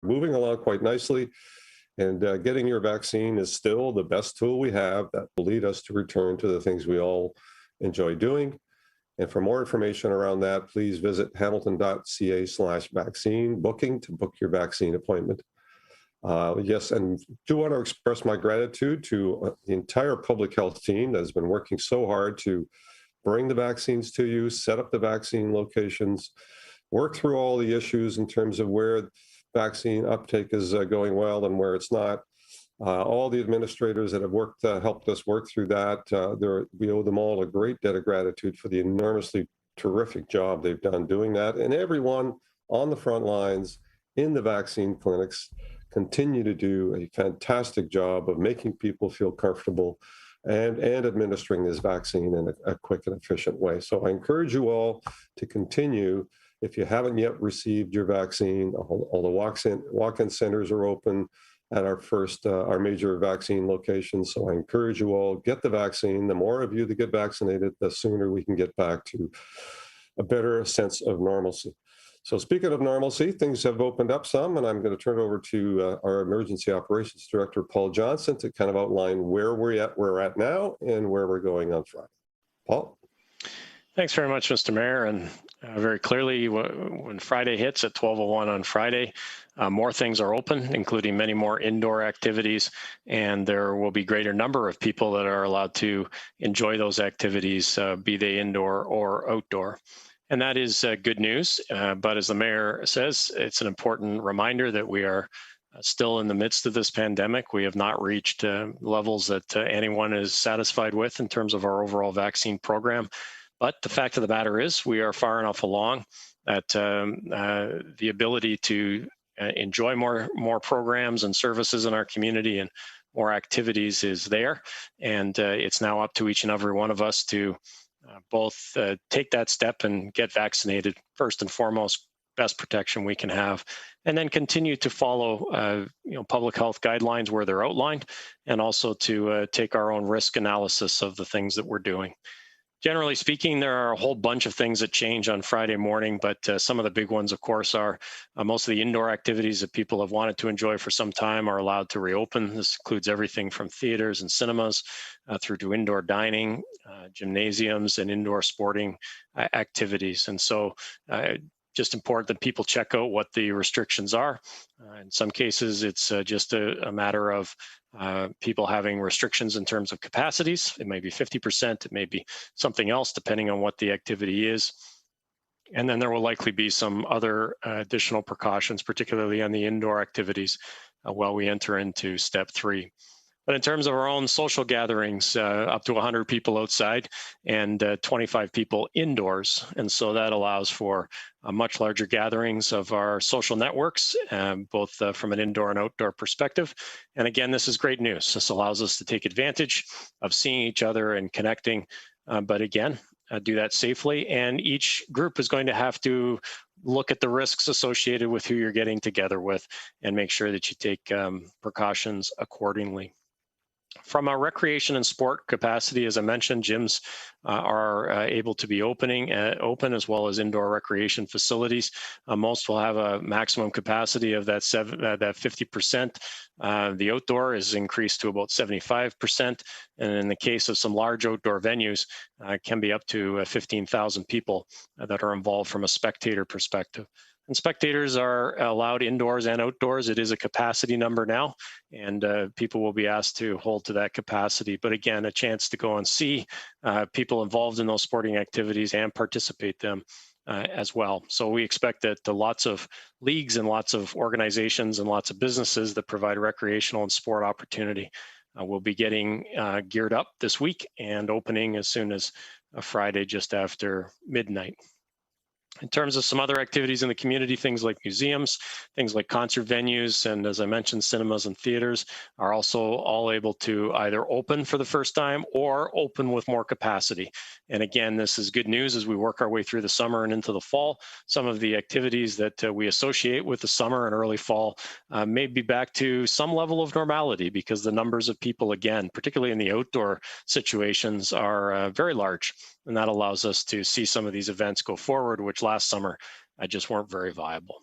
moving along quite nicely. And getting your vaccine is still the best tool we have that will lead us to return to the things we all enjoy doing. And for more information around that, please visit hamilton.ca/vaccine booking to book your vaccine appointment. Yes, and do want to express my gratitude to the entire public health team that has been working so hard to bring the vaccines to you, set up the vaccine locations, work through all the issues in terms of where vaccine uptake is going well and where it's not. All the administrators that have helped us work through that, we owe them all a great debt of gratitude for the enormously terrific job they've done doing that. And everyone on the front lines in the vaccine clinics continue to do a fantastic job of making people feel comfortable and administering this vaccine in a quick and efficient way. So I encourage you all to continue. If you haven't yet received your vaccine, all the walk-in centers are open at our major vaccine locations. So I encourage you all, get the vaccine. The more of you that get vaccinated, the sooner we can get back to a better sense of normalcy. So speaking of normalcy, things have opened up some, and I'm going to turn it over to our Emergency Operations Director, Paul Johnson, to kind of outline where we're at now and where we're going on Friday. Paul? Thanks very much, Mr. Mayor. And very clearly, when Friday hits at 12:01 on Friday, more things are open, including many more indoor activities, and there will be greater number of people that are allowed to enjoy those activities, be they indoor or outdoor. And that is good news. But as the mayor says, it's an important reminder that we are still in the midst of this pandemic. We have not reached levels that anyone is satisfied with in terms of our overall vaccine program. But the fact of the matter is we are far enough along that the ability to enjoy more programs and services in our community and more activities is there. And it's now up to each and every one of us to both take that step and get vaccinated, first and foremost, best protection we can have, and then continue to follow public health guidelines where they're outlined, and also to take our own risk analysis of the things that we're doing. Generally speaking, there are a whole bunch of things that change on Friday morning, but some of the big ones, of course, are most of the indoor activities that people have wanted to enjoy for some time are allowed to reopen. This includes everything from theaters and cinemas through to indoor dining, gymnasiums, and indoor sporting activities. And so just important that people check out what the restrictions are. In some cases, it's just a matter of people having restrictions in terms of capacities. It may be 50%, it may be something else, depending on what the activity is. And then there will likely be some other additional precautions, particularly on the indoor activities, while we enter into step 3. But in terms of our own social gatherings, up to 100 people outside and 25 people indoors. And so that allows for much larger gatherings of our social networks, both from an indoor and outdoor perspective. And again, this is great news. This allows us to take advantage of seeing each other and connecting. But again, do that safely. And each group is going to have to look at the risks associated with who you're getting together with and make sure that you take precautions accordingly. From a recreation and sport capacity, as I mentioned, gyms are able to be open, as well as indoor recreation facilities. Most will have a maximum capacity of that 50%. The outdoor is increased to about 75%. And in the case of some large outdoor venues, it can be up to 15,000 people that are involved from a spectator perspective. And spectators are allowed indoors and outdoors. It is a capacity number now, and people will be asked to hold to that capacity. But again, a chance to go and see people involved in those sporting activities and participate them as well. So we expect that lots of leagues and lots of organizations and lots of businesses that provide recreational and sport opportunity will be getting geared up this week and opening as soon as Friday just after midnight. In terms of some other activities in the community, things like museums, things like concert venues, and as I mentioned, cinemas and theaters are also all able to either open for the first time or open with more capacity. And again, this is good news as we work our way through the summer and into the fall. Some of the activities that we associate with the summer and early fall may be back to some level of normality because the numbers of people, again, particularly in the outdoor situations, are very large. And that allows us to see some of these events go forward, which last summer just weren't very viable.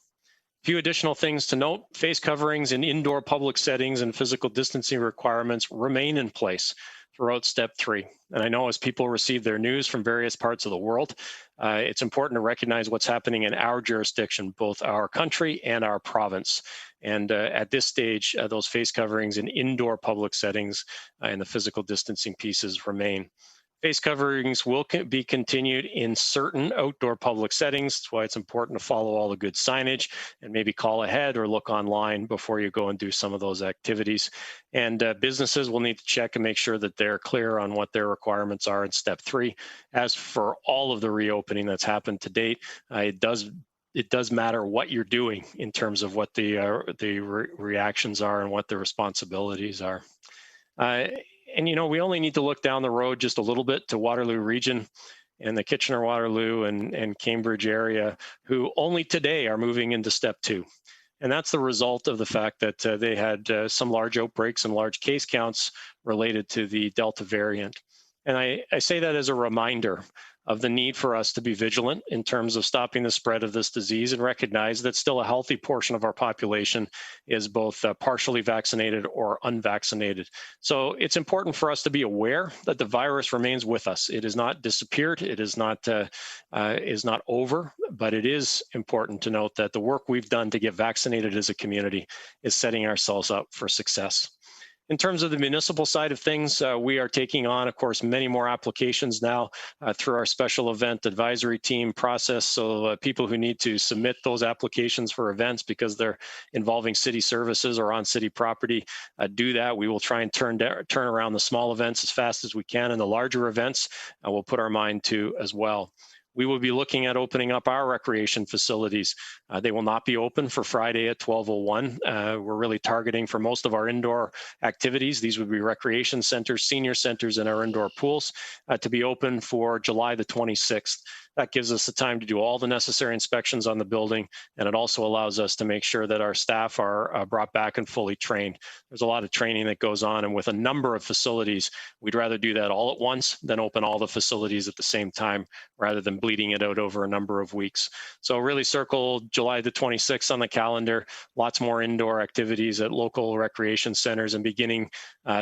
few additional things to note: face coverings in indoor public settings and physical distancing requirements remain in place throughout step 3. And I know as people receive their news from various parts of the world, it's important to recognize what's happening in our jurisdiction, both our country and our province. And at this stage, those face coverings in indoor public settings and the physical distancing pieces remain. Face coverings will be continued in certain outdoor public settings. That's why it's important to follow all the good signage and maybe call ahead or look online before you go and do some of those activities. And businesses will need to check and make sure that they're clear on what their requirements are in step 3. As for all of the reopening that's happened to date, it does matter what you're doing in terms of what the reactions are and what the responsibilities are. And, you know, we only need to look down the road just a little bit to Waterloo Region and the Kitchener-Waterloo and Cambridge area, who only today are moving into step 2. And that's the result of the fact that they had some large outbreaks and large case counts related to the Delta variant. And I say that as a reminder of the need for us to be vigilant in terms of stopping the spread of this disease, and recognize that still a healthy portion of our population is both partially vaccinated or unvaccinated. So it's important for us to be aware that the virus remains with us. It has not disappeared. It is not over, but it is important to note that the work we've done to get vaccinated as a community is setting ourselves up for success. In terms of the municipal side of things, we are taking on, of course, many more applications now through our special event advisory team process. So people who need to submit those applications for events because they're involving city services or on city property, do that. We will try and turn around the small events as fast as we can, and the larger events we'll put our mind to as well. We will be looking at opening up our recreation facilities. They will not be open for Friday at 12:01. We're really targeting for most of our indoor activities. These would be recreation centers, senior centers, and our indoor pools to be open for July the 26th. That gives us the time to do all the necessary inspections on the building, and it also allows us to make sure that our staff are brought back and fully trained. There's a lot of training that goes on, and with a number of facilities, we'd rather do that all at once than open all the facilities at the same time, rather than bleeding it out over a number of weeks. So really circle July the 26th on the calendar. Lots more indoor activities at local recreation centers, and beginning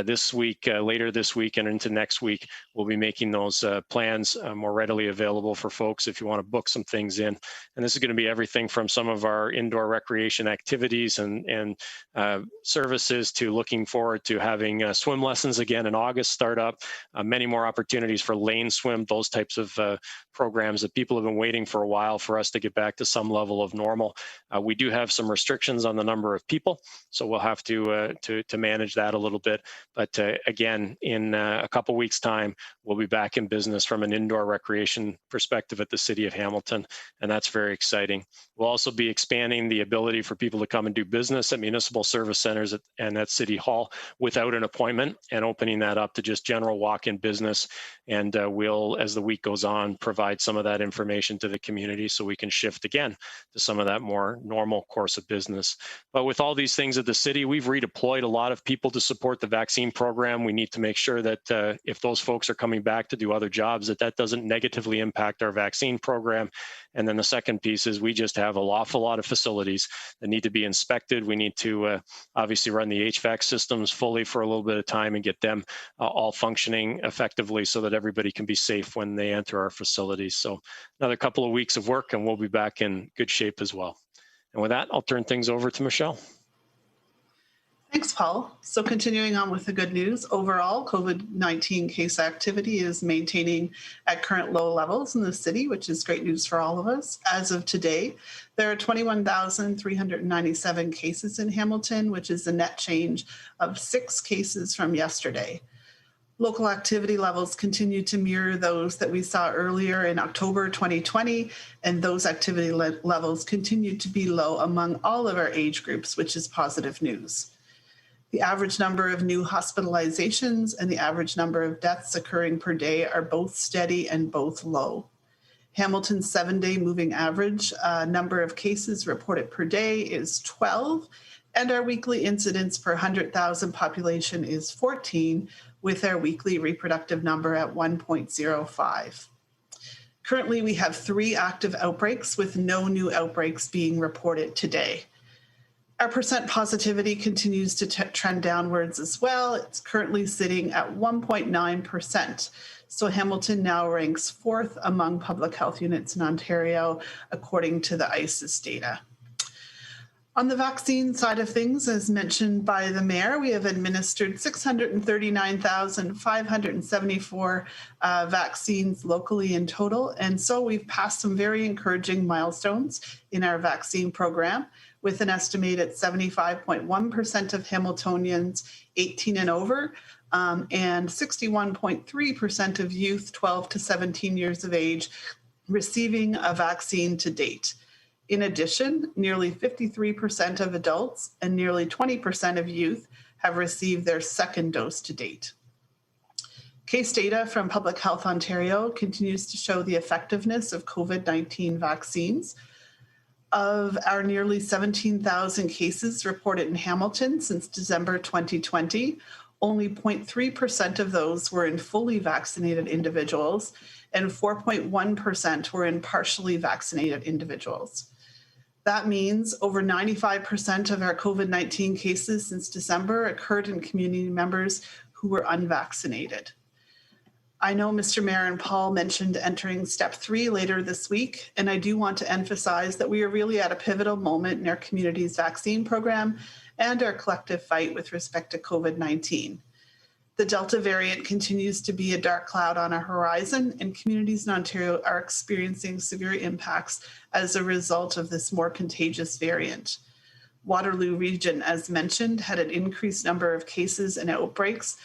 this week, later this week and into next week, we'll be making those plans more readily available for folks if you want to book some things in. And this is going to be everything from some of our indoor recreation activities and services to looking forward to having swim lessons again in August start up, many more opportunities for lane swim, those types of programs that people have been waiting for a while for us to get back to some level of normal. We do have some restrictions on the number of people, so we'll have to manage that a little bit. But again, in a couple weeks' time, we'll be back in business from an indoor recreation perspective at the City of Hamilton, and that's very exciting. We'll also be expanding the ability for people to come and do business at municipal service centers and at City Hall without an appointment, and opening that up to just general walk-in business. And we'll, as the week goes on, provide some of that information to the community so we can shift again to some of that more normal course of business. But with all these things at the city, we've redeployed a lot of people to support the vaccine program. We need to make sure that if those folks are coming back to do other jobs, that doesn't negatively impact our vaccine program. And then the second piece is we just have an awful lot of facilities that need to be inspected. We need to obviously run the HVAC systems fully for a little bit of time and get them all functioning effectively so that everybody can be safe when they enter our facilities. So another couple of weeks of work and we'll be back in good shape as well. And with that, I'll turn things over to Michelle. Thanks, Paul. So continuing on with the good news, overall COVID-19 case activity is maintaining at current low levels in the city, which is great news for all of us. As of today, there are 21,397 cases in Hamilton, which is a net change of 6 cases from yesterday. Local activity levels continue to mirror those that we saw earlier in October 2020, and those activity levels continue to be low among all of our age groups, which is positive news. The average number of new hospitalizations and the average number of deaths occurring per day are both steady and both low. Hamilton's 7-day moving average number of cases reported per day is 12, and our weekly incidence per 100,000 population is 14, with our weekly reproductive number at 1.05. Currently, we have 3 active outbreaks with no new outbreaks being reported today. Our percent positivity continues to trend downwards as well. It's currently sitting at 1.9%. So Hamilton now ranks 4th among public health units in Ontario, according to the ICES data. On the vaccine side of things, as mentioned by the Mayor, we have administered 639,574 vaccines locally in total. And so we've passed some very encouraging milestones in our vaccine program, with an estimated 75.1% of Hamiltonians 18 and over, and 61.3% of youth 12 to 17 years of age receiving a vaccine to date. In addition, nearly 53% of adults and nearly 20% of youth have received their second dose to date. Case data from Public Health Ontario continues to show the effectiveness of COVID-19 vaccines. Of our nearly 17,000 cases reported in Hamilton since December 2020, only 0.3% of those were in fully vaccinated individuals, and 4.1% were in partially vaccinated individuals. That means over 95% of our COVID-19 cases since December occurred in community members who were unvaccinated. I know Mr. Mayor and Paul mentioned entering step 3 later this week, and I do want to emphasize that we are really at a pivotal moment in our community's vaccine program and our collective fight with respect to COVID-19. The Delta variant continues to be a dark cloud on our horizon, and communities in Ontario are experiencing severe impacts as a result of this more contagious variant. Waterloo Region, as mentioned, had an increased number of cases and outbreaks,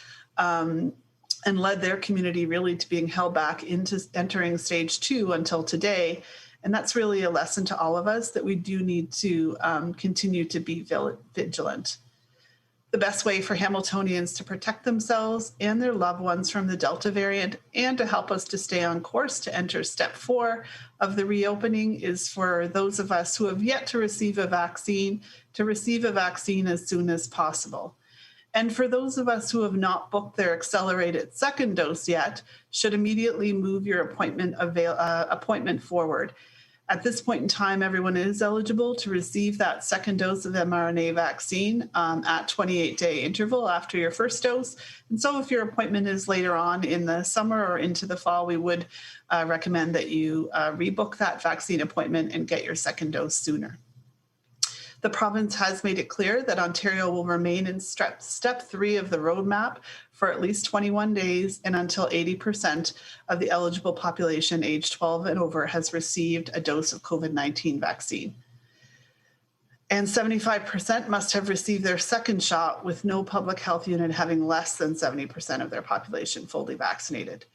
and led their community really to being held back into entering stage 2 until today. And that's really a lesson to all of us that we do need to continue to be vigilant. The best way for Hamiltonians to protect themselves and their loved ones from the Delta variant and to help us to stay on course to enter step 4 of the reopening is for those of us who have yet to receive a vaccine to receive a vaccine as soon as possible. And for those of us who have not booked their accelerated second dose yet, should immediately move your appointment forward. At this point in time, everyone is eligible to receive that second dose of mRNA vaccine at 28-day interval after your first dose. And so if your appointment is later on in the summer or into the fall, we would recommend that you rebook that vaccine appointment and get your second dose sooner. The province has made it clear that Ontario will remain in step 3 of the roadmap for at least 21 days and until 80% of the eligible population aged 12 and over has received a dose of COVID-19 vaccine. And 75% must have received their second shot, with no public health unit having less than 70% of their population fully vaccinated.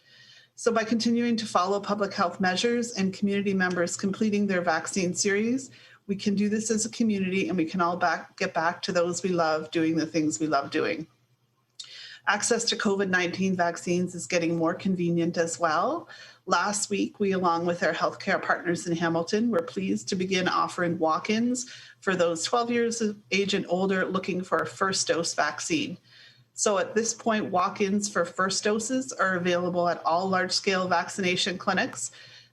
So by continuing to follow public health measures and community members completing their vaccine series, we can do this as a community, and we can all get back to those we love, doing the things we love doing. Access to COVID-19 vaccines is getting more convenient as well. Last week, we, along with our healthcare partners in Hamilton, were pleased to begin offering walk-ins for those 12 years of age and older looking for a first dose vaccine. So at this point, walk-ins for first doses are available at all large-scale vaccination clinics,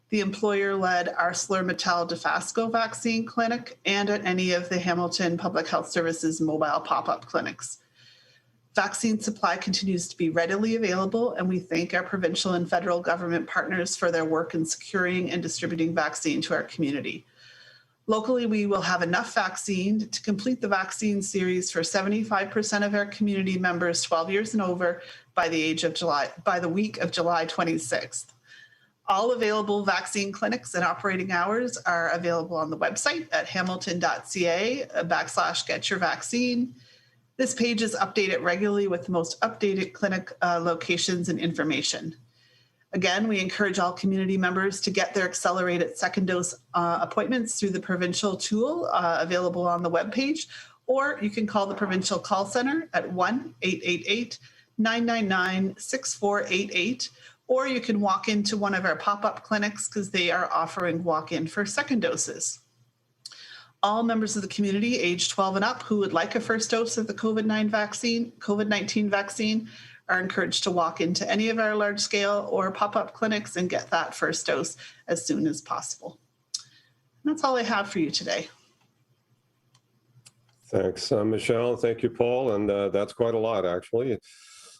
the employer-led ArcelorMittal Dofasco vaccine clinic, and at any of the Hamilton Public Health Services mobile pop-up clinics. Vaccine supply continues to be readily available, and we thank our provincial and federal government partners for their work in securing and distributing vaccine to our community. Locally, we will have enough vaccine to complete the vaccine series for 75% of our community members 12 years and over by the week of July 26th. All available vaccine clinics and operating hours are available on the website at hamilton.ca/getyourvaccine. This page is updated regularly with the most updated clinic locations and information. Again, we encourage all community members to get their accelerated second dose appointments through the provincial tool available on the webpage, or you can call the provincial call center at 1-888-999-6488, or you can walk into one of our pop-up clinics because they are offering walk-in for second doses. All members of the community aged 12 and up who would like a first dose of the COVID-19 vaccine are encouraged to walk into any of our large-scale or pop-up clinics and get that first dose as soon as possible. And that's all I have for you today. Thanks, Michelle. Thank you, Paul. And that's quite a lot, actually.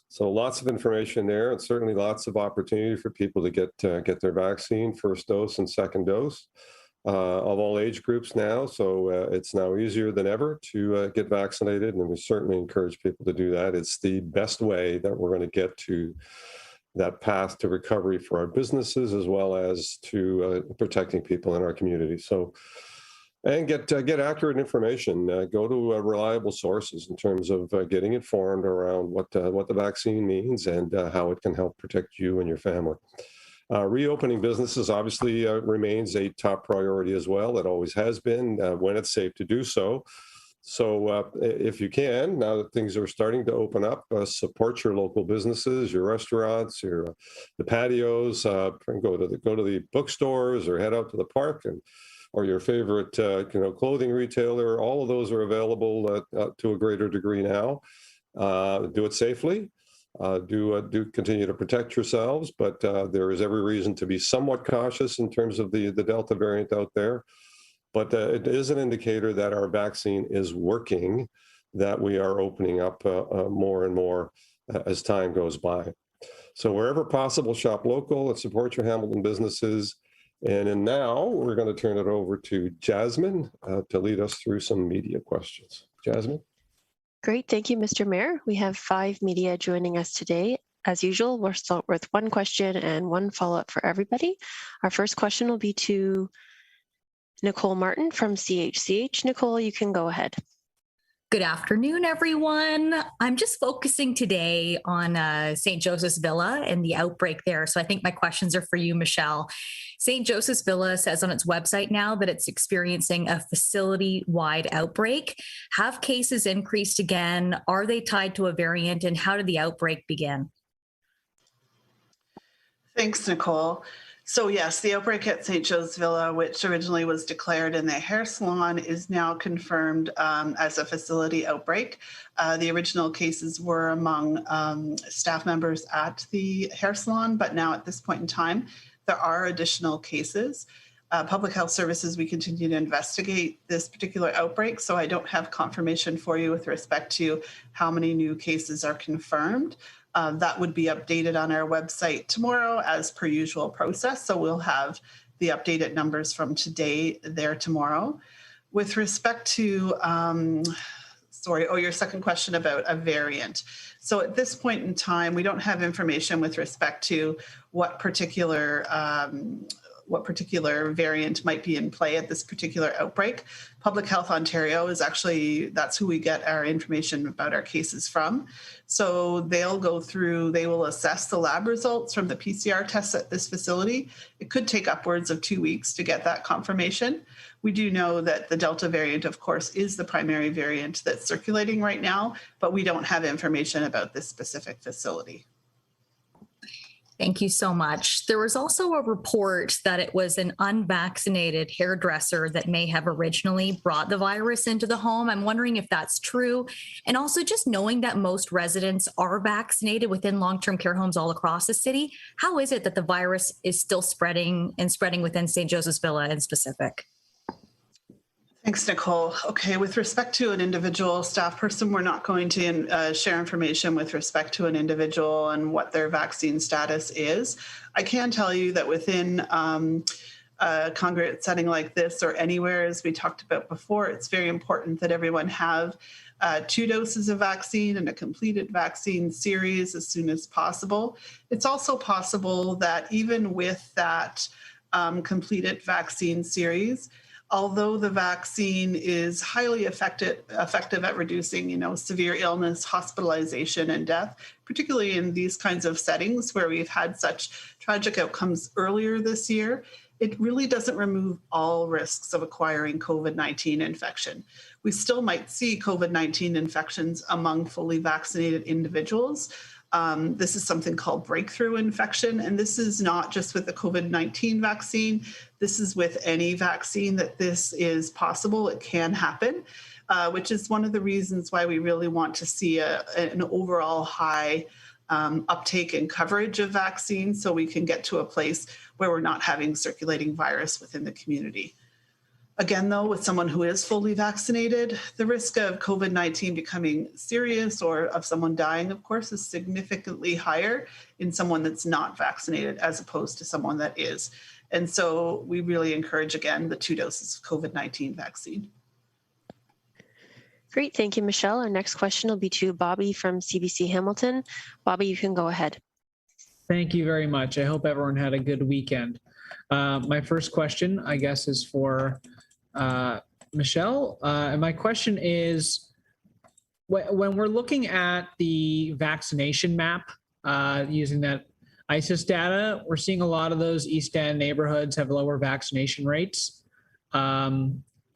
So lots of information there, and certainly lots of opportunity for people to get their vaccine, first dose and second dose, of all age groups now. So it's now easier than ever to get vaccinated, and we certainly encourage people to do that. It's the best way that we're going to get to that path to recovery for our businesses, as well as to protecting people in our community. So. And get accurate information. Go to reliable sources in terms of getting informed around what the vaccine means and how it can help protect you and your family. Reopening businesses obviously remains a top priority as well. It always has been when it's safe to do so. So if you can, now that things are starting to open up, support your local businesses, your restaurants, the patios. Go to the bookstores or head out to the park or your favorite, clothing retailer. All of those are available to a greater degree now. Do it safely. Do continue to protect yourselves, but there is every reason to be somewhat cautious in terms of the Delta variant out there. But it is an indicator that our vaccine is working, that we are opening up more and more as time goes by. So wherever possible, shop local and support your Hamilton businesses. And now we're going to turn it over to Jasmine to lead us through some media questions. Jasmine? Great. Thank you, Mr. Mayor. We have 5 media joining us today. As usual, we'll start with one question and one follow-up for everybody. Our first question will be to Nicole Martin from CHCH. Nicole, you can go ahead. Good afternoon, everyone. I'm just focusing today on St. Joseph's Villa and the outbreak there. So I think my questions are for you, Michelle. St. Joseph's Villa says on its website now that it's experiencing a facility-wide outbreak. Have cases increased again? Are they tied to a variant? And how did the outbreak begin? Thanks, Nicole. So yes, the outbreak at St. Joe's Villa, which originally was declared in the hair salon, is now confirmed as a facility outbreak. The original cases were among staff members at the hair salon, but now at this point in time, there are additional cases. Public Health Services, we continue to investigate this particular outbreak, so I don't have confirmation for you with respect to how many new cases are confirmed. That would be updated on our website tomorrow as per usual process. So we'll have the updated numbers from today there tomorrow. With respect to, your second question about a variant. So at this point in time, we don't have information with respect to what particular variant might be in play at this particular outbreak. Public Health Ontario is actually, that's who we get our information about our cases from. So they will assess the lab results from the PCR tests at this facility. It could take upwards of 2 weeks to get that confirmation. We do know that the Delta variant, of course, is the primary variant that's circulating right now, but we don't have information about this specific facility. Thank you so much. There was also a report that it was an unvaccinated hairdresser that may have originally brought the virus into the home. I'm wondering if that's true. And also just knowing that most residents are vaccinated within long-term care homes all across the city, how is it that the virus is still spreading within St. Joseph's Villa in specific? Thanks, Nicole. Okay, with respect to an individual staff person, we're not going to share information with respect to an individual and what their vaccine status is. I can tell you that within a congregate setting like this or anywhere, as we talked about before, it's very important that everyone have 2 doses of vaccine and a completed vaccine series as soon as possible. It's also possible that even with that completed vaccine series, although the vaccine is highly effective at reducing, severe illness, hospitalization, and death, particularly in these kinds of settings where we've had such tragic outcomes earlier this year, it really doesn't remove all risks of acquiring COVID-19 infection. We still might see COVID-19 infections among fully vaccinated individuals. This is something called breakthrough infection, and this is not just with the COVID-19 vaccine. This is with any vaccine that this is possible. It can happen, which is one of the reasons why we really want to see an overall high uptake and coverage of vaccines so we can get to a place where we're not having circulating virus within the community. Again, though, with someone who is fully vaccinated, the risk of COVID-19 becoming serious or of someone dying, of course, is significantly higher in someone that's not vaccinated as opposed to someone that is. And so we really encourage, again, the 2 doses of COVID-19 vaccine. Great, thank you, Michelle. Our next question will be to Bobby from CBC Hamilton. Bobby, you can go ahead. Thank you very much. I hope everyone had a good weekend. My first question, I guess, is for Michelle. And my question is, when we're looking at the vaccination map, using that ISIS data, we're seeing a lot of those East End neighborhoods have lower vaccination rates.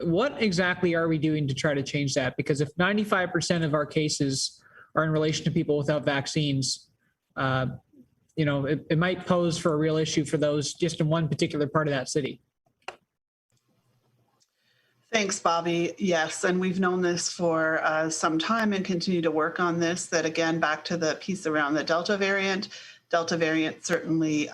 What exactly are we doing to try to change that? Because if 95% of our cases are in relation to people without vaccines, it might pose for a real issue for those just in one particular part of that city. Thanks, Bobby. Yes, and we've known this for some time and continue to work on this, that again, back to the piece around the Delta variant. Delta variant certainly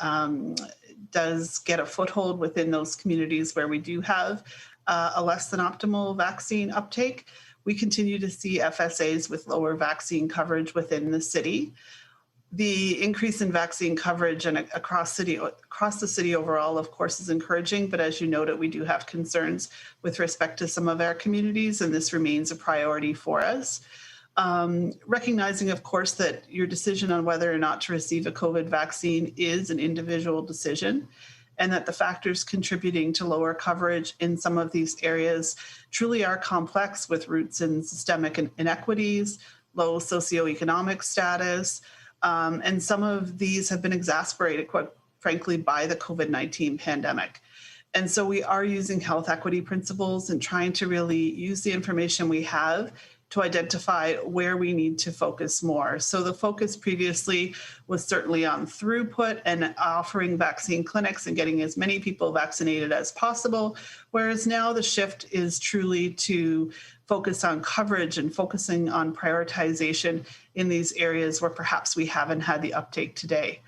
does get a foothold within those communities where we do have a less than optimal vaccine uptake. We continue to see FSAs with lower vaccine coverage within the city. The increase in vaccine coverage and across the city overall, of course, is encouraging, but as you noted, we do have concerns with respect to some of our communities, and this remains a priority for us. Recognizing, of course, that your decision on whether or not to receive a COVID vaccine is an individual decision, and that the factors contributing to lower coverage in some of these areas truly are complex, with roots in systemic inequities, low socioeconomic status, and some of these have been exacerbated, quite frankly, by the COVID-19 pandemic. And so we are using health equity principles and trying to really use the information we have to identify where we need to focus more. So the focus previously was certainly on throughput and offering vaccine clinics and getting as many people vaccinated as possible, whereas now the shift is truly to focus on coverage and focusing on prioritization in these areas where perhaps we haven't had the uptake today.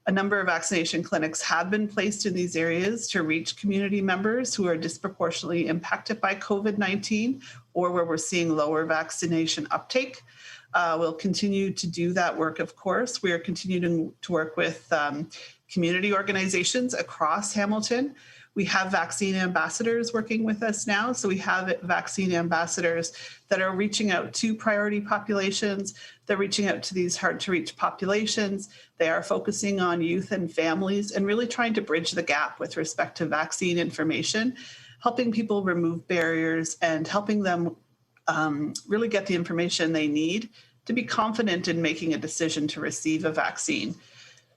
A number of vaccination clinics have been placed in these areas to reach community members who are disproportionately impacted by COVID-19 or where we're seeing lower vaccination uptake. We'll continue to do that work, of course. We are continuing to work with community organizations across Hamilton. We have vaccine ambassadors working with us now. So we have vaccine ambassadors that are reaching out to priority populations. They're reaching out to these hard to reach populations. They are focusing on youth and families and really trying to bridge the gap with respect to vaccine information, helping people remove barriers and helping them really get the information they need to be confident in making a decision to receive a vaccine.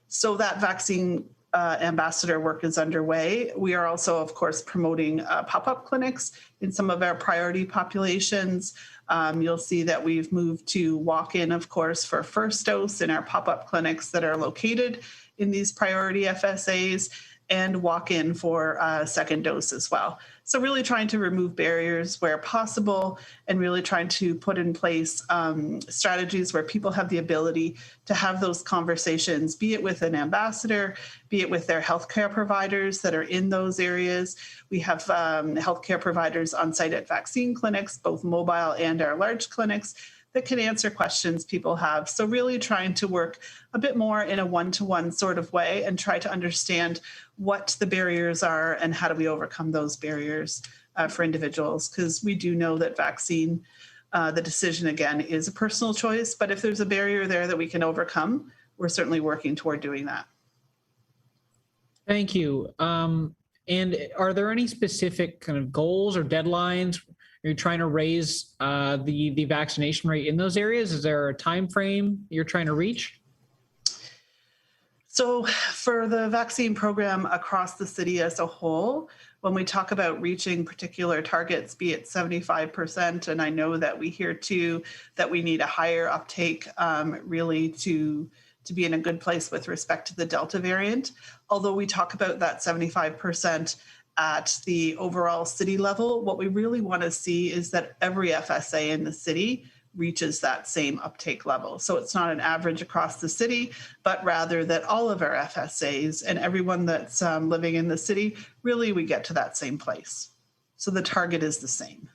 So that vaccine ambassador work is underway. We are also, of course, promoting pop-up clinics in some of our priority populations. You'll see that we've moved to walk-in, of course, for first dose in our pop-up clinics that are located in these priority FSAs, and walk-in for second dose as well. So really trying to remove barriers where possible and really trying to put in place strategies where people have the ability to have those conversations, be it with an ambassador, be it with their healthcare providers that are in those areas. We have healthcare providers on site at vaccine clinics, both mobile and our large clinics, that can answer questions people have. So really trying to work a bit more in a one-to-one sort of way and try to understand what the barriers are and how do we overcome those barriers for individuals, because we do know that vaccine, the decision again is a personal choice, but if there's a barrier there that we can overcome, we're certainly working toward doing that. Thank you. And are there any specific kind of goals or deadlines? Are you trying to raise the vaccination rate in those areas? Is there a time frame you're trying to reach? So for the vaccine program across the city as a whole, when we talk about reaching particular targets, be it 75%, and I know that we hear too that we need a higher uptake really to be in a good place with respect to the Delta variant. Although we talk about that 75% at the overall city level, what we really want to see is that every FSA in the city reaches that same uptake level. So it's not an average across the city, but rather that all of our FSAs and everyone that's living in the city, really we get to that same place. So the target is the same.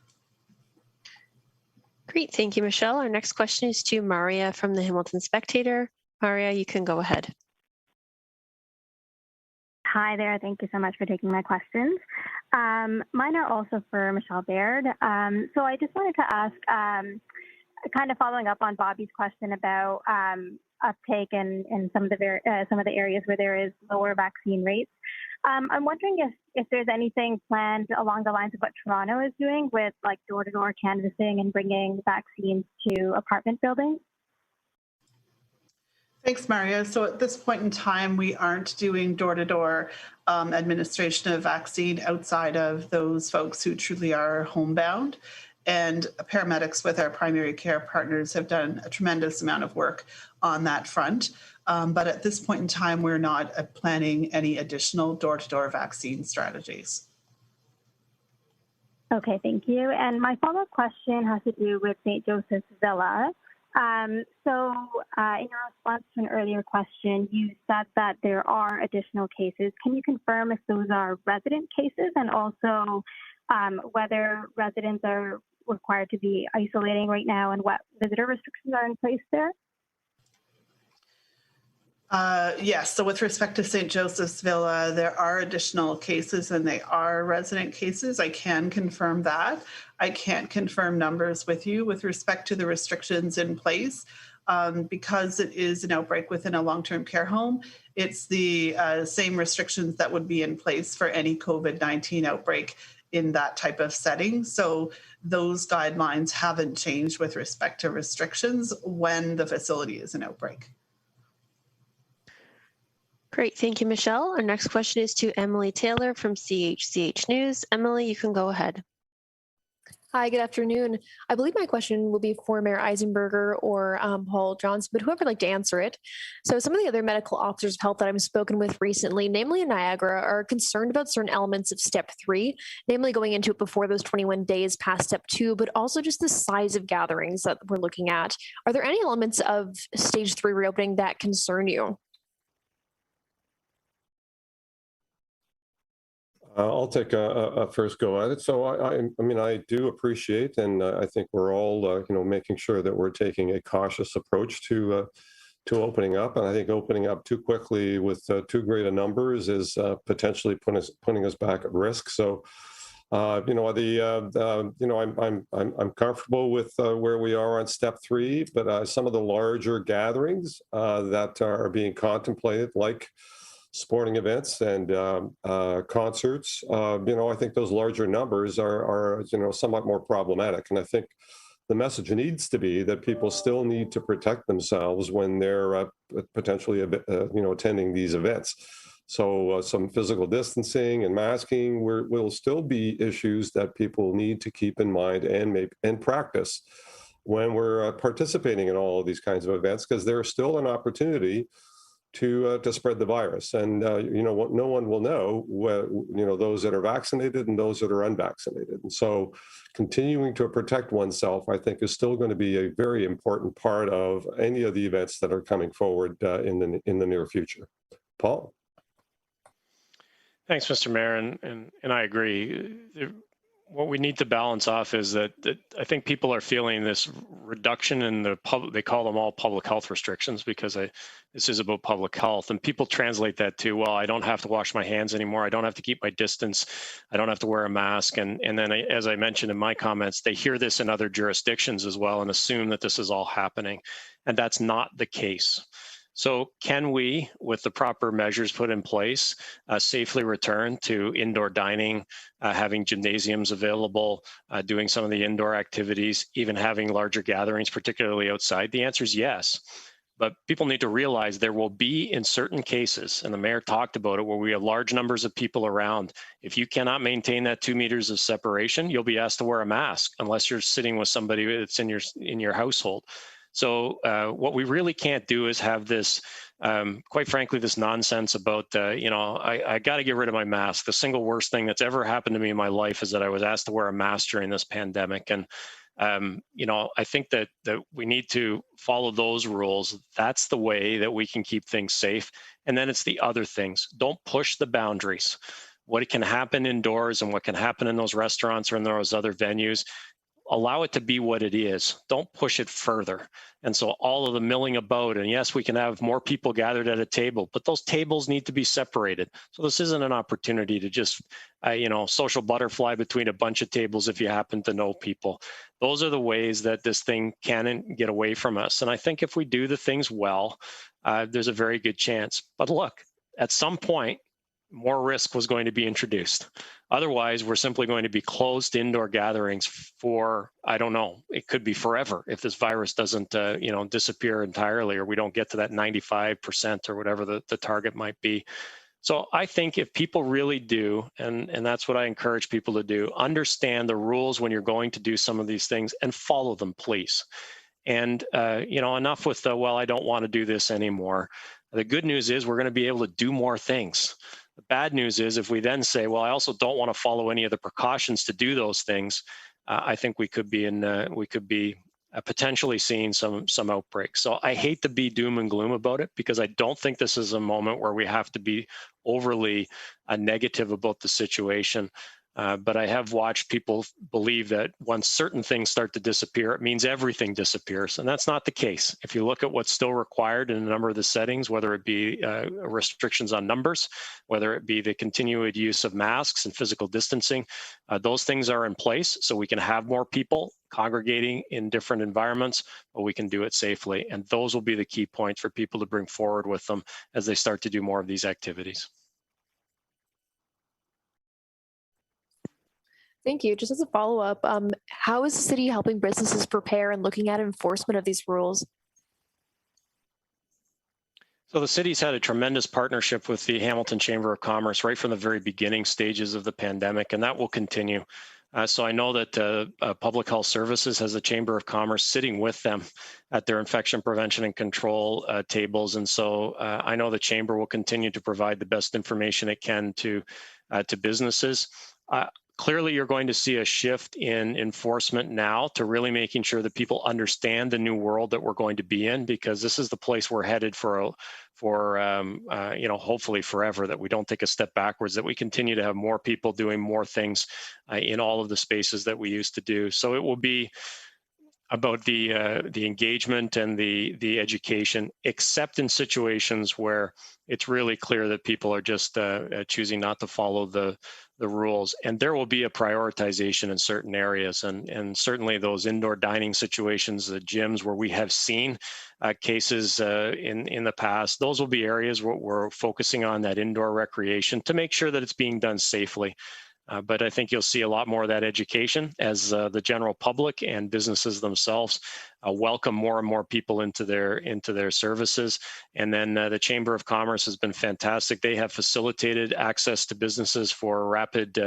Great, thank you, Michelle. Our next question is to Maria from the Hamilton Spectator. Maria, you can go ahead. Hi there. Thank you so much for taking my questions. Mine are also for Michelle Baird. So I just wanted to ask, kind of following up on Bobby's question about uptake in some of the areas where there is lower vaccine rates. I'm wondering if there's anything planned along the lines of what Toronto is doing with like door-to-door canvassing and bringing vaccines to apartment buildings. Thanks, Maria. So at this point in time, we aren't doing door-to-door administration of vaccine outside of those folks who truly are homebound. And paramedics with our primary care partners have done a tremendous amount of work on that front. But at this point in time, we're not planning any additional door-to-door vaccine strategies. Okay, thank you. And my follow-up question has to do with St. Joseph's Villa. In your response to an earlier question, you said that there are additional cases. Can you confirm if those are resident cases and also whether residents are required to be isolating right now and what visitor restrictions are in place there? Yes, so with respect to St. Joseph's Villa, there are additional cases and they are resident cases. I can confirm that. I can't confirm numbers with you with respect to the restrictions in place. Because it is an outbreak within a long-term care home, it's the same restrictions that would be in place for any COVID-19 outbreak in that type of setting. So those guidelines haven't changed with respect to restrictions when the facility is an outbreak. Great, thank you, Michelle. Our next question is to Emily Taylor from CHCH News. Emily, you can go ahead. Hi, good afternoon. I believe my question will be for Mayor Eisenberger or Paul Johnson, but whoever would like to answer it. So some of the other medical officers of health that I've spoken with recently, namely in Niagara, are concerned about certain elements of step 3, namely going into it before those 21 days past step 2, but also just the size of gatherings that we're looking at. Are there any elements of stage 3 reopening that concern you? I'll take a first go at it. So I mean, I do appreciate, and I think we're all, making sure that we're taking a cautious approach to opening up. And I think opening up too quickly with too great a numbers is potentially putting us back at risk. So, I'm comfortable with where we are on step 3, but some of the larger gatherings that are being contemplated, like sporting events and concerts, I think those larger numbers are somewhat more problematic. And I think the message needs to be that people still need to protect themselves when they're potentially, attending these events. So some physical distancing and masking will still be issues that people need to keep in mind and practice when we're participating in all of these kinds of events, because there's still an opportunity to spread the virus. And, no one will know, those that are vaccinated and those that are unvaccinated. And so continuing to protect oneself, I think, is still going to be a very important part of any of the events that are coming forward in the near future. Paul? Thanks, Mr. Mayor, and I agree. What we need to balance off is that I think people are feeling this reduction in the they call them all public health restrictions because this is about public health, and people translate that to, well, I don't have to wash my hands anymore, I don't have to keep my distance, I don't have to wear a mask, and then as I mentioned in my comments, they hear this in other jurisdictions as well and assume that this is all happening, and that's not the case. So can we, with the proper measures put in place, safely return to indoor dining, having gymnasiums available, doing some of the indoor activities, even having larger gatherings, particularly outside? The answer is yes. But people need to realize there will be, in certain cases, and the mayor talked about it, where we have large numbers of people around. If you cannot maintain that 2 meters of separation, you'll be asked to wear a mask unless you're sitting with somebody that's in your household. So what we really can't do is have this, quite frankly, this nonsense about, I got to get rid of my mask. The single worst thing that's ever happened to me in my life is that I was asked to wear a mask during this pandemic. And, I think that we need to follow those rules. That's the way that we can keep things safe. And then it's the other things. Don't push the boundaries. what can happen indoors and what can happen in those restaurants or in those other venues. Allow it to be what it is. Don't push it further. And so all of the milling about, and yes, we can have more people gathered at a table, but those tables need to be separated. So this isn't an opportunity to just, social butterfly between a bunch of tables if you happen to know people. Those are the ways that this thing can get away from us. And I think if we do the things well, there's a very good chance. But look, at some point, more risk was going to be introduced. Otherwise, we're simply going to be closed indoor gatherings for, I don't know, it could be forever if this virus doesn't, disappear entirely, or we don't get to that 95% or whatever the target might be. So I think if people really do, and that's what I encourage people to do, understand the rules when you're going to do some of these things and follow them, please. And, enough with the, well, I don't want to do this anymore. The good news is we're going to be able to do more things. The bad news is if we then say, well, I also don't want to follow any of the precautions to do those things, I think we could be potentially seeing some outbreaks. So I hate to be doom and gloom about it, because I don't think this is a moment where we have to be overly negative about the situation. But I have watched people believe that once certain things start to disappear, it means everything disappears. And that's not the case. If you look at what's still required in a number of the settings, whether it be restrictions on numbers, whether it be the continued use of masks and physical distancing, those things are in place so we can have more people congregating in different environments, but we can do it safely. And those will be the key points for people to bring forward with them as they start to do more of these activities. Thank you. Just as a follow-up, how is the city helping businesses prepare and looking at enforcement of these rules? So the city's had a tremendous partnership with the Hamilton Chamber of Commerce right from the very beginning stages of the pandemic, and that will continue. So I know that Public Health Services has a Chamber of Commerce sitting with them at their infection prevention and control tables. And so I know the Chamber will continue to provide the best information it can to businesses. Clearly, you're going to see a shift in enforcement now to really making sure that people understand the new world that we're going to be in, because this is the place we're headed for hopefully forever, that we don't take a step backwards, that we continue to have more people doing more things in all of the spaces that we used to do. So it will be about the engagement and the education, except in situations where it's really clear that people are just choosing not to follow the rules. And there will be a prioritization in certain areas, and certainly those indoor dining situations, the gyms where we have seen cases in the past, those will be areas where we're focusing on that indoor recreation to make sure that it's being done safely. But I think you'll see a lot more of that education as the general public and businesses themselves welcome more and more people into their services. And then the Chamber of Commerce has been fantastic. They have facilitated access to businesses for rapid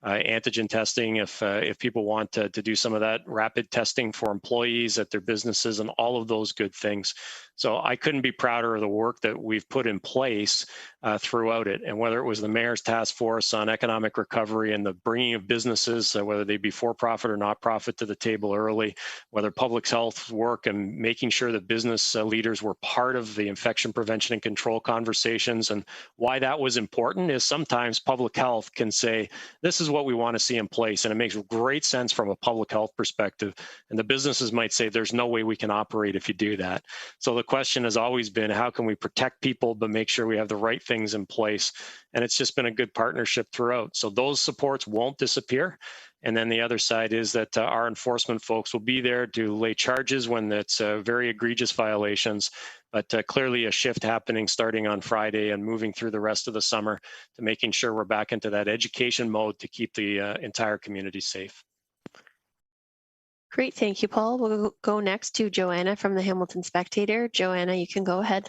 antigen testing if people want to do some of that rapid testing for employees at their businesses and all of those good things. So I couldn't be prouder of the work that we've put in place throughout it. And whether it was the Mayor's Task Force on Economic Recovery and the bringing of businesses, whether they be for-profit or not-profit, to the table early, whether public health work and making sure that business leaders were part of the infection prevention and control conversations. And why that was important is sometimes public health can say, this is what we want to see in place. And it makes great sense from a public health perspective. And the businesses might say, there's no way we can operate if you do that. So the question has always been, how can we protect people, but make sure we have the right things in place? And it's just been a good partnership throughout. So those supports won't disappear. And then the other side is that our enforcement folks will be there to lay charges when it's very egregious violations, but clearly a shift happening starting on Friday and moving through the rest of the summer to making sure we're back into that education mode to keep the entire community safe. Great, thank you, Paul. We'll go next to Joanna from the Hamilton Spectator. Joanna, you can go ahead.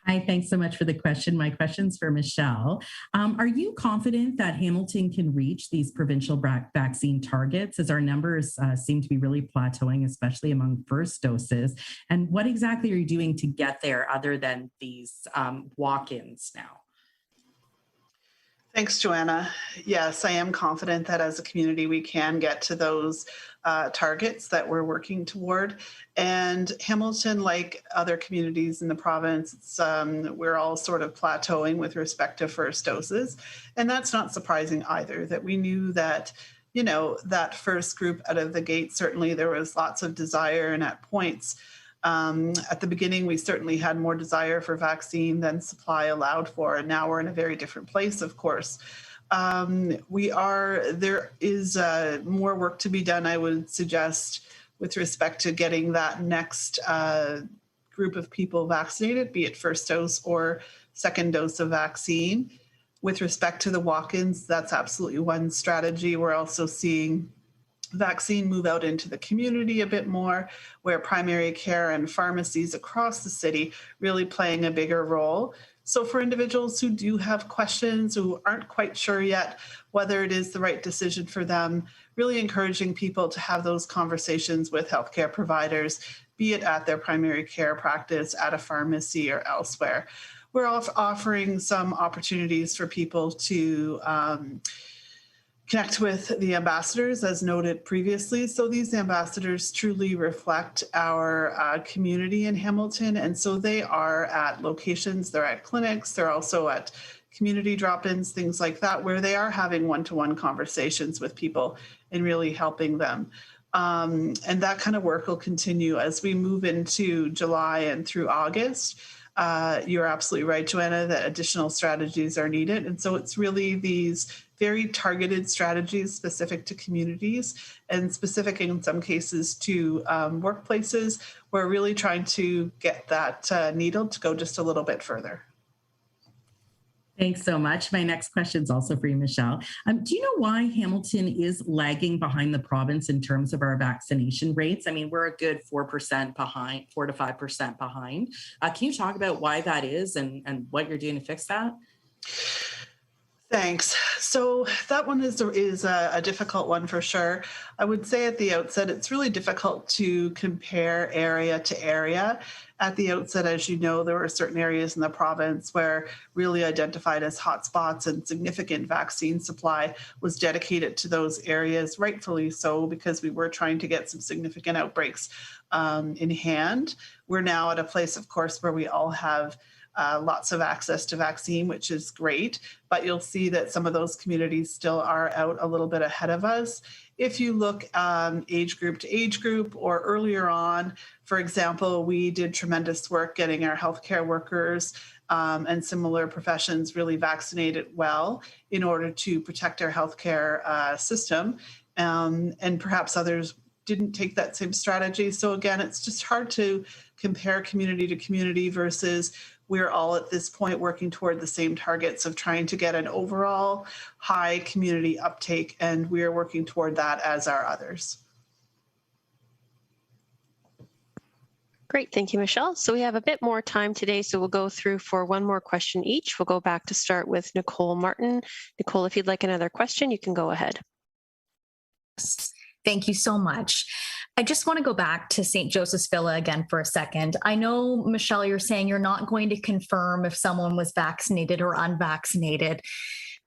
Hi, thanks so much for the question. My question's for Michelle. Are you confident that Hamilton can reach these provincial vaccine targets, as our numbers seem to be really plateauing, especially among first doses? And what exactly are you doing to get there other than these walk-ins now? Thanks, Joanna. Yes, I am confident that as a community, we can get to those targets that we're working toward. And Hamilton, like other communities in the province, we're all sort of plateauing with respect to first doses. And that's not surprising either, that we knew that, you know, that first group out of the gate, certainly there was lots of desire, and at points, at the beginning, we certainly had more desire for vaccine than supply allowed for, and now we're in a very different place, of course. There is more work to be done, I would suggest, with respect to getting that next group of people vaccinated, be it first dose or second dose of vaccine. With respect to the walk-ins, that's absolutely one strategy. We're also seeing vaccine move out into the community a bit more, where primary care and pharmacies across the city really playing a bigger role. So for individuals who do have questions, who aren't quite sure yet whether it is the right decision for them, really encouraging people to have those conversations with healthcare providers, be it at their primary care practice, at a pharmacy, or elsewhere. We're offering some opportunities for people to connect with the ambassadors, as noted previously. So these ambassadors truly reflect our community in Hamilton. And so they are at locations, they're at clinics, they're also at community drop-ins, things like that, where they are having one-to-one conversations with people and really helping them. And that kind of work will continue as we move into July and through August. You're absolutely right, Joanna, that additional strategies are needed. And so it's really these very targeted strategies specific to communities and specific in some cases to workplaces. We're really trying to get that needle to go just a little bit further. Thanks so much. My next question is also for you, Michelle. Do you know why Hamilton is lagging behind the province in terms of our vaccination rates? I mean, we're a good 4% behind, 4 to 5% behind. Can you talk about why that is and what you're doing to fix that? Thanks. So that one is a difficult one for sure. I would say at the outset, it's really difficult to compare area to area. At the outset, as you know, there were certain areas in the province where really identified as hotspots, and significant vaccine supply was dedicated to those areas, rightfully so, because we were trying to get some significant outbreaks in hand. We're now at a place, of course, where we all have lots of access to vaccine, which is great, but you'll see that some of those communities still are out a little bit ahead of us. If you look age group to age group or earlier on, for example, we did tremendous work getting our healthcare workers and similar professions really vaccinated well in order to protect our healthcare system. And perhaps others didn't take that same strategy. So again, it's just hard to compare community to community versus we're all at this point working toward the same targets of trying to get an overall high community uptake, and we're working toward that as are others. Great, thank you, Michelle. So we have a bit more time today, so we'll go through for one more question each. We'll go back to start with Nicole Martin. Nicole, if you'd like another question, you can go ahead. Thank you so much. I just want to go back to St. Joseph's Villa again for a second. I know, Michelle, you're saying you're not going to confirm if someone was vaccinated or unvaccinated,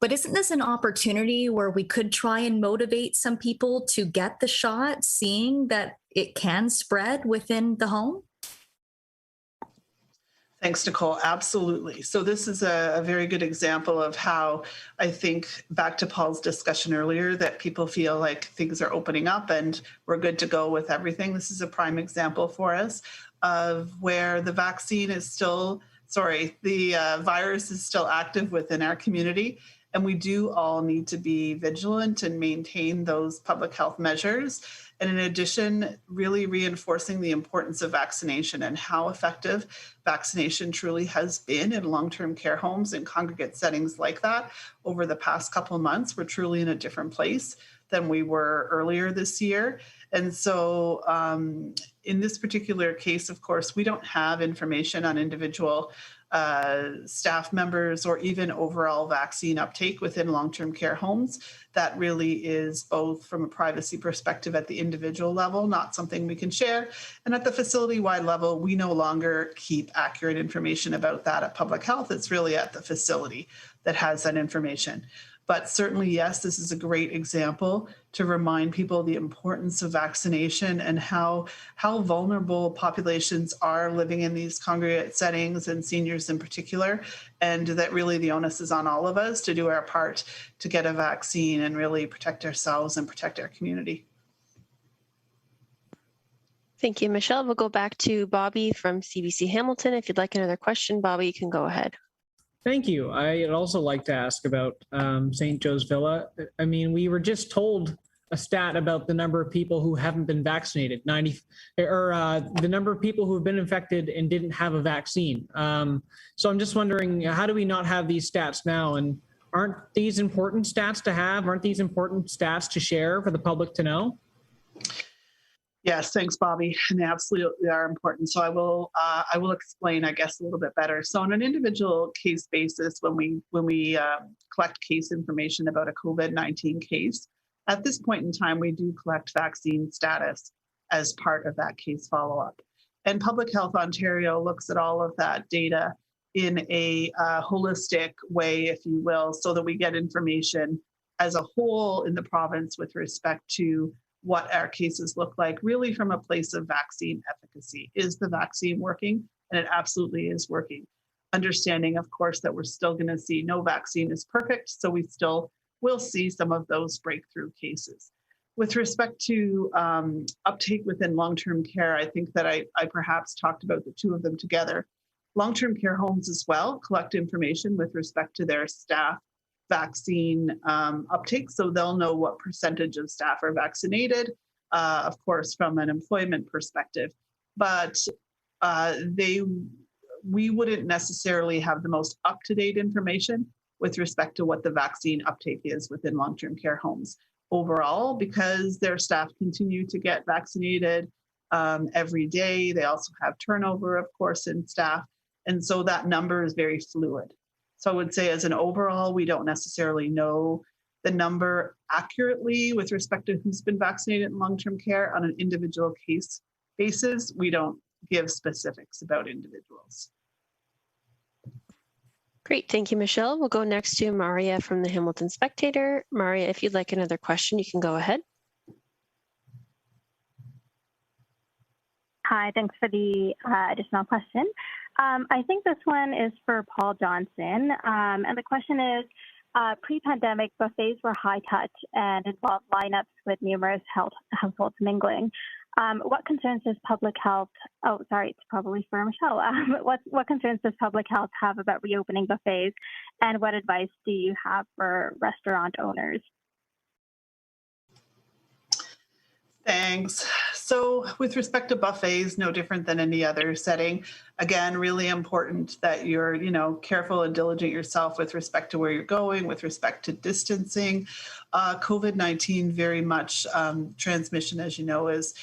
but isn't this an opportunity where we could try and motivate some people to get the shot, seeing that it can spread within the home? Thanks, Nicole. Absolutely. So this is a very good example of how I think, back to Paul's discussion earlier, that people feel like things are opening up and we're good to go with everything. This is a prime example for us of where the vaccine is still, the virus is still active within our community. And we do all need to be vigilant and maintain those public health measures. And in addition, really reinforcing the importance of vaccination and how effective vaccination truly has been in long-term care homes and congregate settings like that over the past couple of months. We're truly in a different place than we were earlier this year. And so In this particular case, of course, we don't have information on individual staff members or even overall vaccine uptake within long-term care homes. That really is both from a privacy perspective at the individual level, not something we can share. And at the facility-wide level, we no longer keep accurate information about that at public health. It's really at the facility that has that information. But certainly, yes, this is a great example to remind people the importance of vaccination and how vulnerable populations are living in these congregate settings, and seniors in particular, and that really the onus is on all of us to do our part to get a vaccine and really protect ourselves and protect our community. Thank you, Michelle. We'll go back to Bobby from CBC Hamilton. If you'd like another question, Bobby, you can go ahead. Thank you. I'd also like to ask about St. Joe's Villa. I mean, we were just told a stat about the number of people who haven't been vaccinated, the number of people who have been infected and didn't have a vaccine. So I'm just wondering, how do we not have these stats now? And aren't these important stats to have? Aren't these important stats to share for the public to know? Yes, thanks, Bobby. And they absolutely are important. So I will explain, I guess, a little bit better. So on an individual case basis, when we collect case information about a COVID-19 case, at this point in time, we do collect vaccine status as part of that case follow-up. And Public Health Ontario looks at all of that data in a holistic way, if you will, so that we get information as a whole in the province with respect to what our cases look like, really from a place of vaccine efficacy. Is the vaccine working? And it absolutely is working. Understanding, of course, that we're still going to see no vaccine is perfect, so we still will see some of those breakthrough cases. With respect to uptake within long-term care, I think that I perhaps talked about the two of them together. Long-term care homes as well collect information with respect to their staff vaccine uptake, so they'll know what percentage of staff are vaccinated, of course, from an employment perspective. But we wouldn't necessarily have the most up-to-date information with respect to what the vaccine uptake is within long-term care homes overall, because their staff continue to get vaccinated every day. They also have turnover, of course, in staff. And so that number is very fluid. So I would say as an overall, we don't necessarily know the number accurately with respect to who's been vaccinated in long-term care. On an individual case basis, we don't give specifics about individuals. Great, thank you, Michelle. We'll go next to Maria from the Hamilton Spectator. Maria, if you'd like another question, you can go ahead. Hi, thanks for the additional question. I think this one is for Paul Johnson. And the question is, pre-pandemic buffets were high touch and involved lineups with numerous households mingling. What concerns does public health, it's probably for Michelle. What concerns does public health have about reopening buffets, and what advice do you have for restaurant owners? Thanks. So with respect to buffets, no different than any other setting. Again, really important that you're, careful and diligent yourself with respect to where you're going, with respect to distancing. COVID-19 very much transmission, as you know, is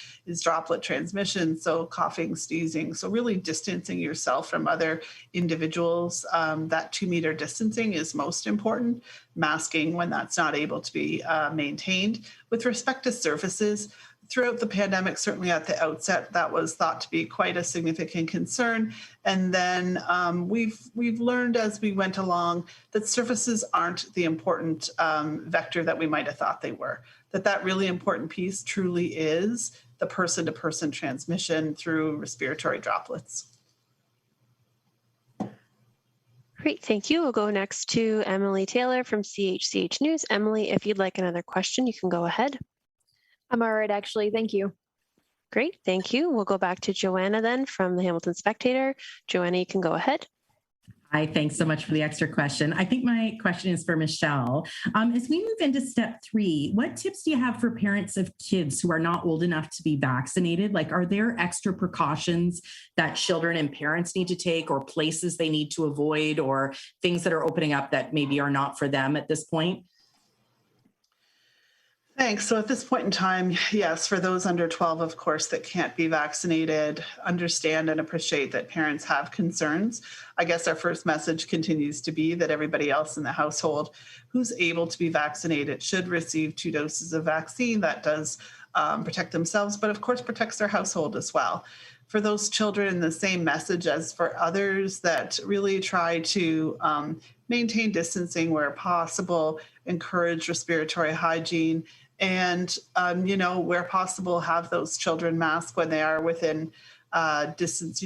droplet transmission. So coughing, sneezing. So really distancing yourself from other individuals. That 2-meter distancing is most important. Masking when that's not able to be maintained. With respect to surfaces, throughout the pandemic, certainly at the outset, that was thought to be quite a significant concern. And then we've learned as we went along that surfaces aren't the important vector that we might have thought they were. That really important piece truly is the person-to-person transmission through respiratory droplets. Great, thank you. We'll go next to Emily Taylor from CHCH News. Emily, if you'd like another question, you can go ahead. I'm all right, actually. Thank you. Great, thank you. We'll go back to Joanna then from the Hamilton Spectator. Joanna, you can go ahead. Hi, thanks so much for the extra question. I think my question is for Michelle. As we move into step 3, what tips do you have for parents of kids who are not old enough to be vaccinated? Like, are there extra precautions that children and parents need to take, or places they need to avoid, or things that are opening up that maybe are not for them at this point? Thanks. So at this point in time, yes, for those under 12, of course, that can't be vaccinated, understand and appreciate that parents have concerns. I guess our first message continues to be that everybody else in the household who's able to be vaccinated should receive 2 doses of vaccine. That does protect themselves, but of course protects their household as well. For those children, the same message as for others, that really try to maintain distancing where possible, encourage respiratory hygiene, and where possible, have those children mask when they are within distance,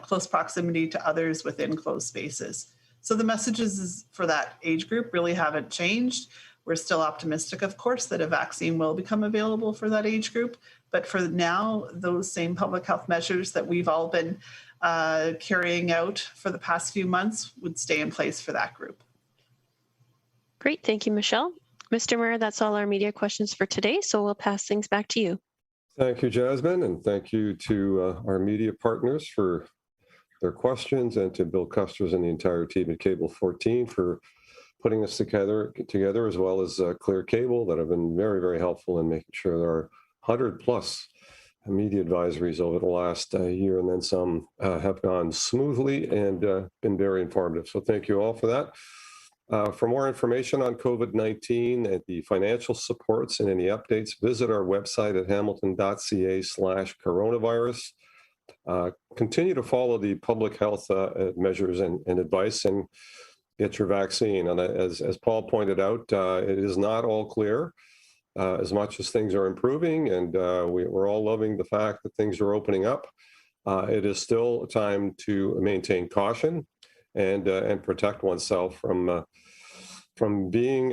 close proximity to others within closed spaces. So the messages for that age group really haven't changed. We're still optimistic, of course, that a vaccine will become available for that age group. But for now, those same public health measures that we've all been carrying out for the past few months would stay in place for that group. Great. Thank you, Michelle. Mr. Mayor, that's all our media questions for today, so we'll pass things back to you. Thank you, Jasmine, and thank you to our media partners for their questions, and to Bill Custers and the entire team at Cable 14 for putting this together, as well as Clear Cable, that have been very, very helpful in making sure there are 100+ media advisories over the last year and then some have gone smoothly and been very informative. So thank you all for that. For more information on COVID-19 and the financial supports and any updates, visit our website at hamilton.ca/coronavirus. Continue to follow the public health measures and advice, and get your vaccine. And as Paul pointed out, it is not all clear. As much as things are improving, and we're all loving the fact that things are opening up, it is still time to maintain caution and protect oneself from being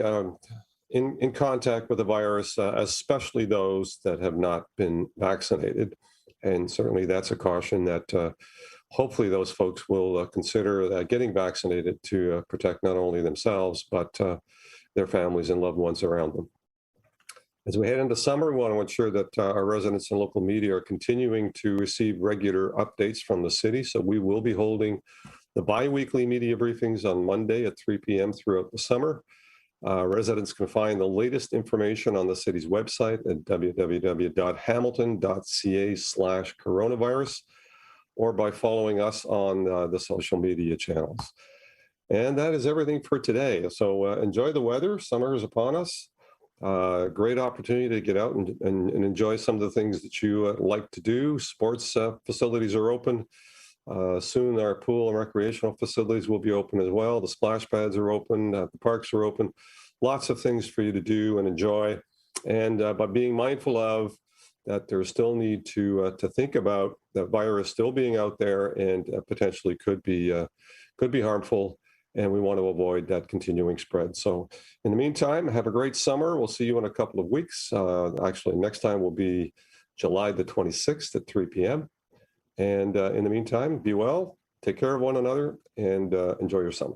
in contact with the virus, especially those that have not been vaccinated. And certainly that's a caution that hopefully those folks will consider getting vaccinated to protect not only themselves, but their families and loved ones around them. As we head into summer, we want to ensure that our residents and local media are continuing to receive regular updates from the city. So we will be holding the bi-weekly media briefings on Monday at 3 p.m. throughout the summer. Residents can find the latest information on the city's website at www.hamilton.ca/coronavirus, or by following us on the social media channels. And that is everything for today. So enjoy the weather. Summer is upon us. Great opportunity to get out and enjoy some of the things that you like to do. Sports facilities are open. Soon our pool and recreational facilities will be open as well. The splash pads are open. The parks are open. Lots of things for you to do and enjoy. And by being mindful of that, there's still need to think about the virus still being out there and potentially could be harmful. And we want to avoid that continuing spread. So in the meantime, have a great summer. We'll see you in a couple of weeks. Actually, next time will be July the 26th at 3 p.m. And in the meantime, be well, take care of one another, and enjoy your summer.